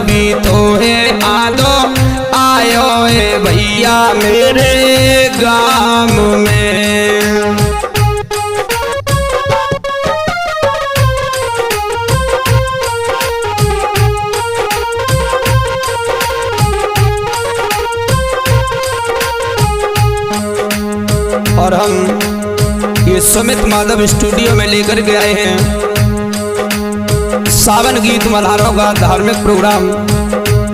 भी तो है आदो आयो है भैया मेरे गाम में। और हम ये सुमित माधव स्टूडियो में लेकर के आए हैं सावन गीत मल्हारों का धार्मिक प्रोग्राम।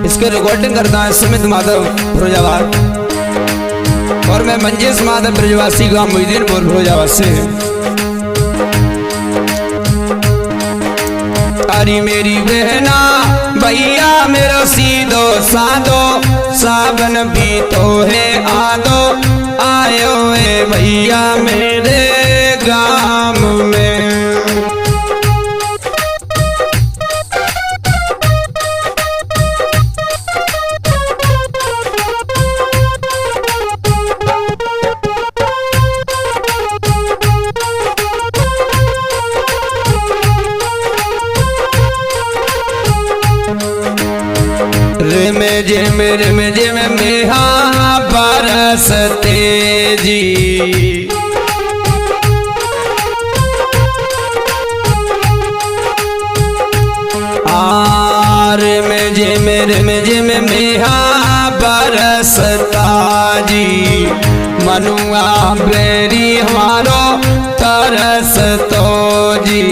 इसके रिकॉर्डिंग करता है सुमित माधव फिरोजाबाद और मैं मंजेश माधव ब्रजवासी गांव मोहिदीनपुर फिरोजाबाद से। अरे मेरी बहना भैया मेरा सीधो साधो सावन भी तो है आदो आयो है भैया मेरे गाम में। रिम झिम मेहा बरसते जी रिम झिम मेहा बरसता जी मनुआ बेरी हमारो तरस तो जी।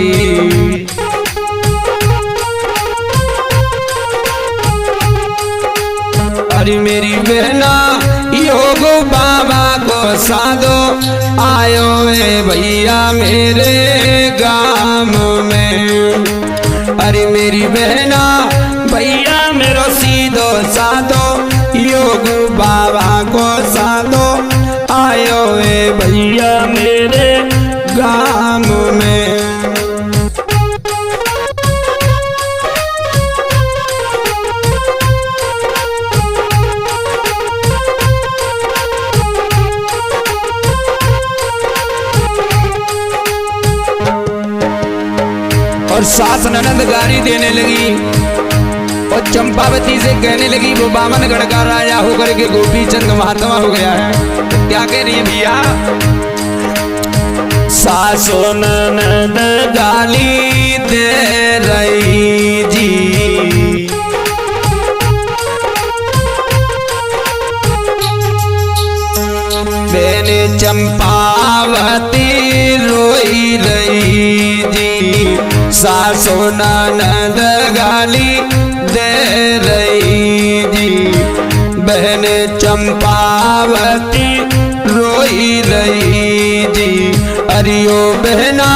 अरे मेरी बहना योग बाबा को साधो आयो है भैया मेरे गाम में। अरे मेरी बहना भैया मेरो सीधो साधो योग बाबा को साधो आयो है भैया मेरे गाम में। और सास ननद गारी देने लगी और चंपावती से कहने लगी वो बामनगढ़ का राजा होकर के गोपी चंद महात्मा हो गया है। तो क्या कह रही है भैया? सासो ननद गाली दे रही जी बेने चंपावती रोई रही जी सासो ननद गाली दे रही जी बहन चंपावती रोई रही जी। अरियो बहना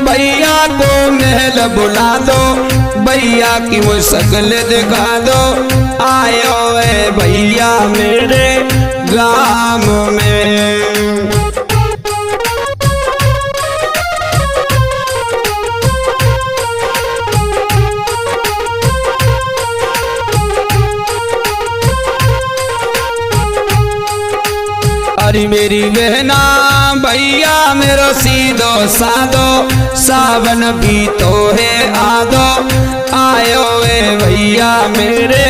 भैया को महल बुला दो भैया की वो शकल दिखा दो आयो है भैया मेरे गाम में। अरे मेरी बहना भैया मेरो सीधो साधो सावन भी तो है आदो आयो है भैया मेरे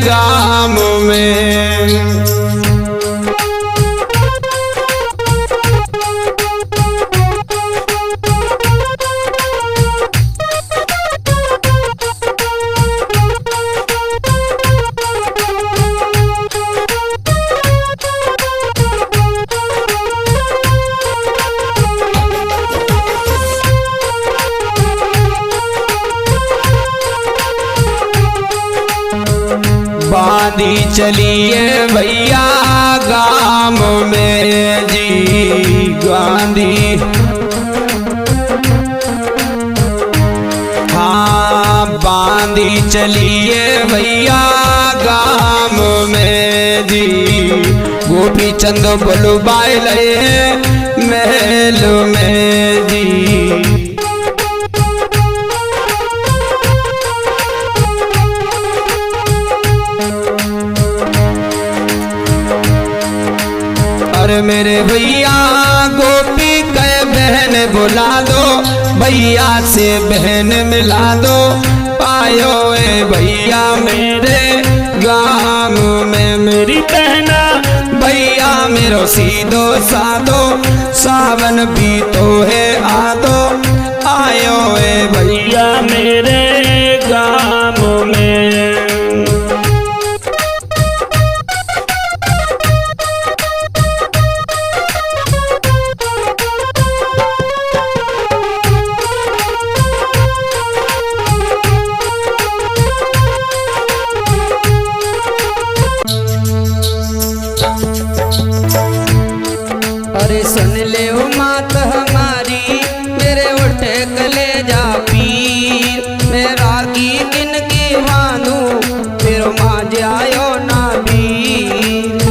गाम में। बांधी चलिए भैया गाम में जी गांधी हाँ बांधी चलिए भैया गाम में जी गोपी चंद बुलवाए लए महल में जी। मेरे भैया गोपी कह बहन बुला दो भैया से बहन मिला दो आयो ए भैया मेरे गाम में मेरी बहना भैया मेरो सीधो साधो सावन भी तो है आदो आयो ए भैया मेरे गाम में। अरे सुन ले ओ मात हमारी मेरे उठे कलेजा पीर मेरा की दिन की वानू तेरो माज आयो ना वीर।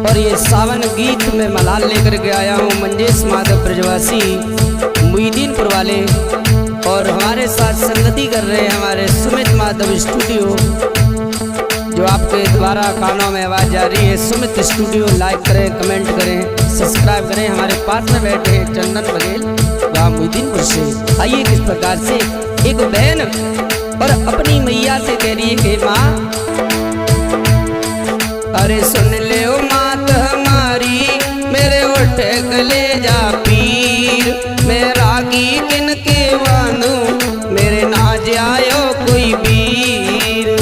और ये सावन गीत में मलाल लेकर के आया हूँ मंजेश माधव ब्रजवासी मुईदीनपुर वाले और हमारे साथ संगति कर रहे हैं हमारे सुमित माधव स्टूडियो जो आपके द्वारा कानों में आवाज जा रही है। सुमित स्टूडियो लाइक करें, कमेंट करें, सब्सक्राइब करें। हमारे पास में बैठे हैं चंदन बघेल गाँव मुईदीनपुर से। आइए किस प्रकार से एक बहन और अपनी मैया से कह रही है कि माँ अरे सुन ले ओ मात हमारी मेरे उठे कलेजा पीर मेरा की दिन के वानू मेरे नाज आयो कोई वीर।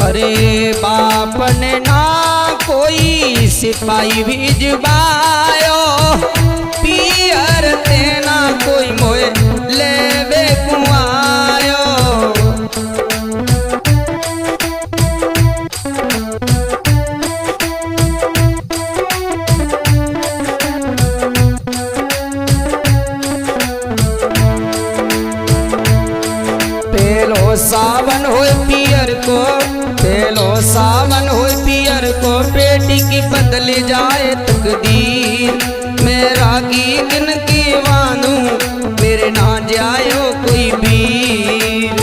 अरे बाप ने ना कोई सिपाही भिजवायो पियर तेना कोई मोए लेवे कुआयो। पेलो सावन हो पियर को पेलो सावन हो पियर को बेटी की बदल जाए तकदीर मेरा की दिन की वानू मेरे ना जायो कोई वीर।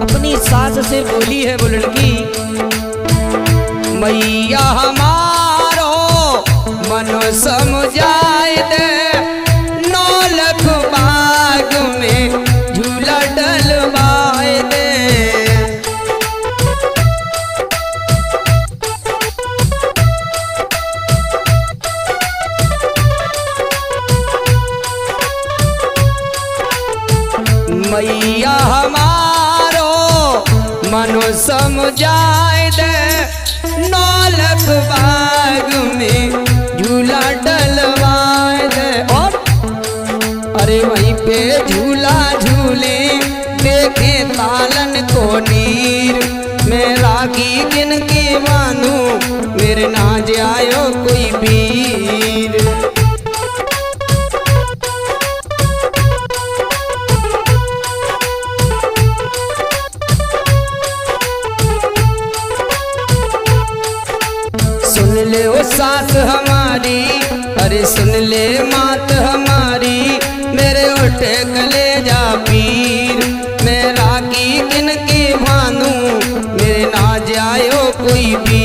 अपनी सास से बोली है वो लड़की मैया हमारो मनो समझाए दे नौलख बाग में झूला डलवाए दे। मैया हमारो मनो समझाए दे नौलख बाग में झूला डलवाए दे। और अरे वहीं पे झूला झूले देखे तालन को नीर मेरा की दिन की मानू मेरे नाज आयो कोई वीर। सुन ले ओ सास हमारी अरे सुन ले मात हमारी मेरे उठे कलेजा पीर मेरा की दिन की भानू मेरे नाज आयो कोई वीर।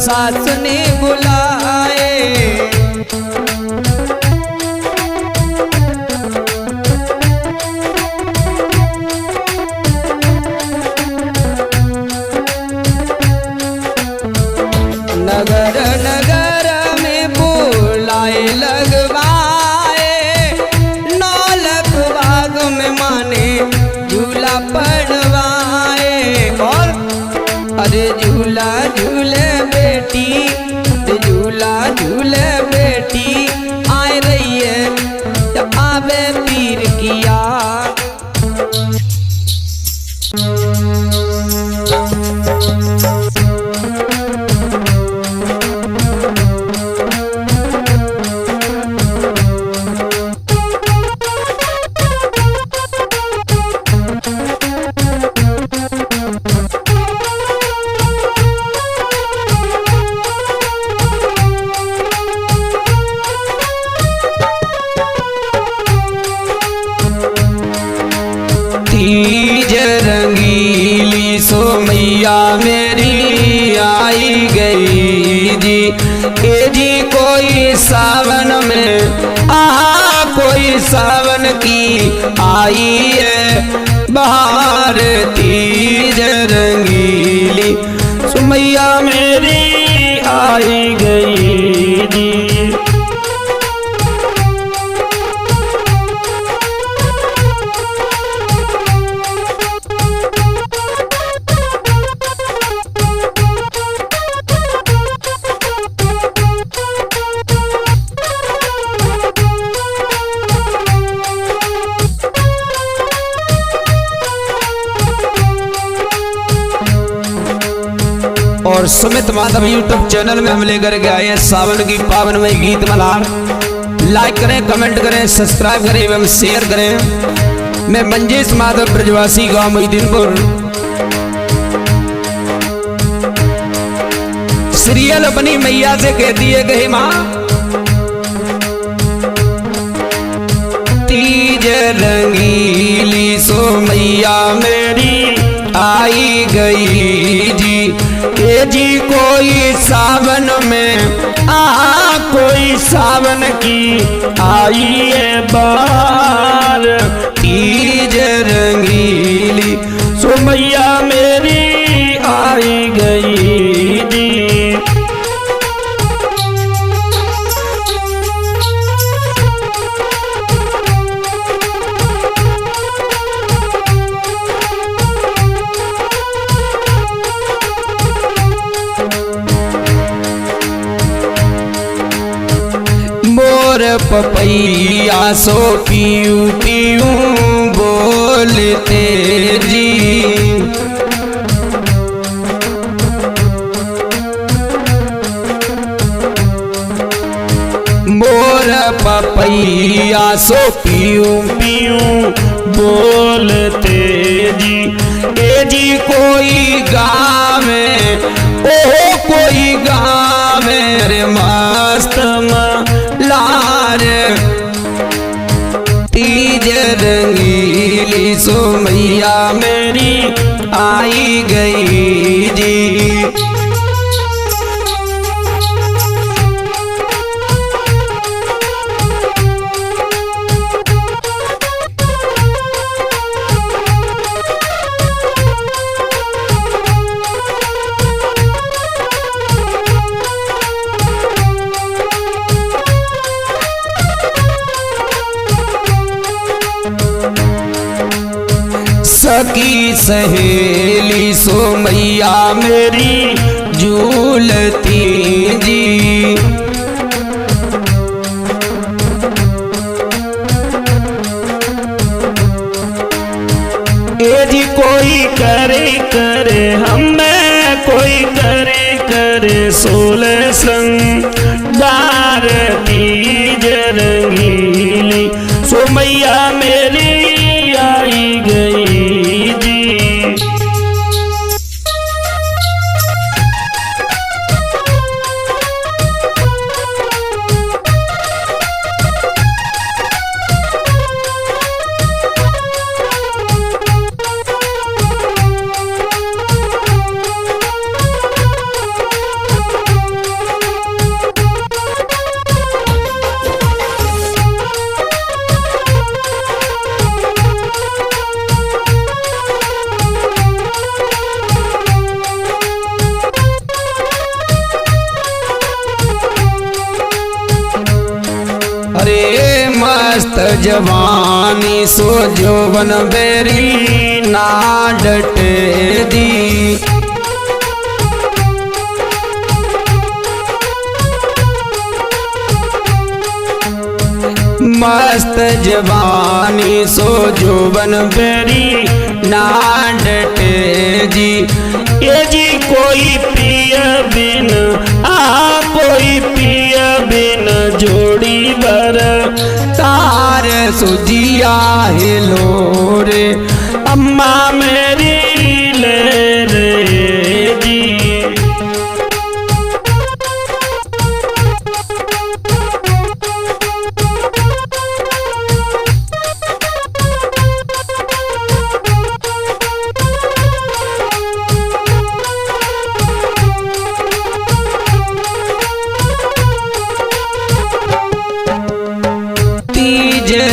सास ने बुलाए। नगर नगर में बुलाए लगवाए, नौलख बाग में माने झूला पड़वाए। और अरे झूला झूले बेटी, झूला झूले बेटी, आए रही है जब आवे पीर किया। तीज रंगीली सो मैया मेरी आई गई जी। ए जी कोई सावन में कोई सावन की आई है बाहर। तीज रंगीली सो मैया मेरी आई गई जी। और सुमित माधव यूट्यूब चैनल में हम लेकर के आए हैं सावन की पावन में गीत मल्हार। लाइक करें, कमेंट करें, सब्सक्राइब करें एवं शेयर करें। मैं मंजेश माधव ब्रजवासी गांव मोहिदीनपुर। सीरियल अपनी मैया से कहती है कही माँ, तीज रंगीली सो मैया मेरी आई गई जी। ये जी कोई सावन में कोई सावन की आई है बार। तीज रंगीली सो मैया मेरी आई गई जी। मोर पपैया सो पीऊ पीऊ बोलते जी। मोर पपैया सो पीऊ पीऊ बोलते जी। ए जी कोई गाँव में कोई गाँव में रे मस्त लार। तीज रंगीली सो मैया मेरी आई गई जी। सखी सहेली सो मैया मेरी झूलती जी। ए जी कोई करे करे हमें, कोई करे करे सोलह संगार। तीज रंगीली सो मैया मेरी आई गई जी। जवानी सो जोवन बेरी ना डटे दी। मस्त जवानी सो जोवन बेरी ना डटे जी। ये जी कोई पिय बिन कोई पिय बिन जोड़ी बर तार सुजिया हिलो रे अम्मा मेरी ले रे जी।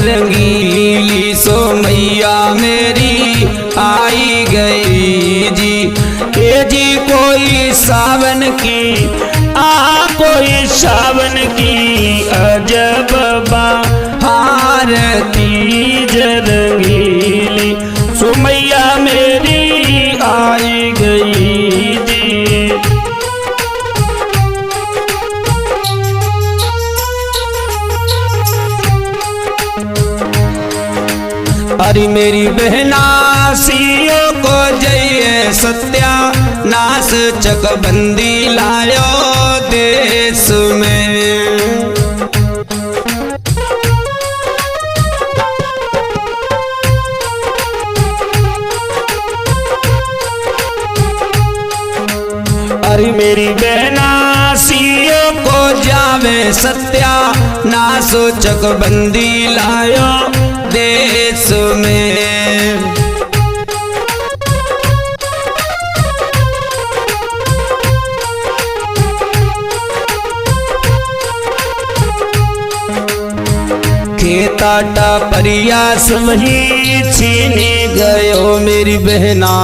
रंगीली सो मैया मेरी आई गई जी। ये जी कोई सावन की कोई सावन की अजब बहार तीज रंगीली सो मैया मेरी आई गई जी। अरे मेरी बहना सियो को जय सत्या नास चकबंदी लायो देश में। अरे मेरी बहना सियो को जावे सत्या नासो चकबंदी लायो देश में। खेताटा परियास वही छीने गयो मेरी बहना।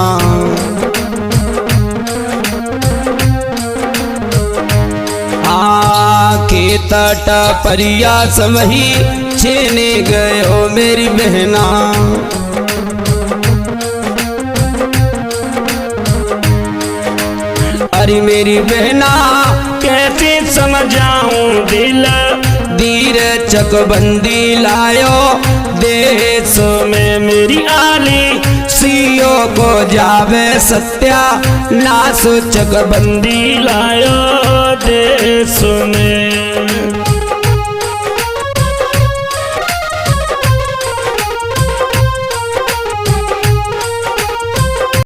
खेताटा परियास वही छीने गयो मेरी बहना। अरे मेरी बहना कैसे समझाऊं दिल दीर चकबंदी लायो देश में। मेरी आली सियो को जावे सत्या नास चकबंदी लायो देश में।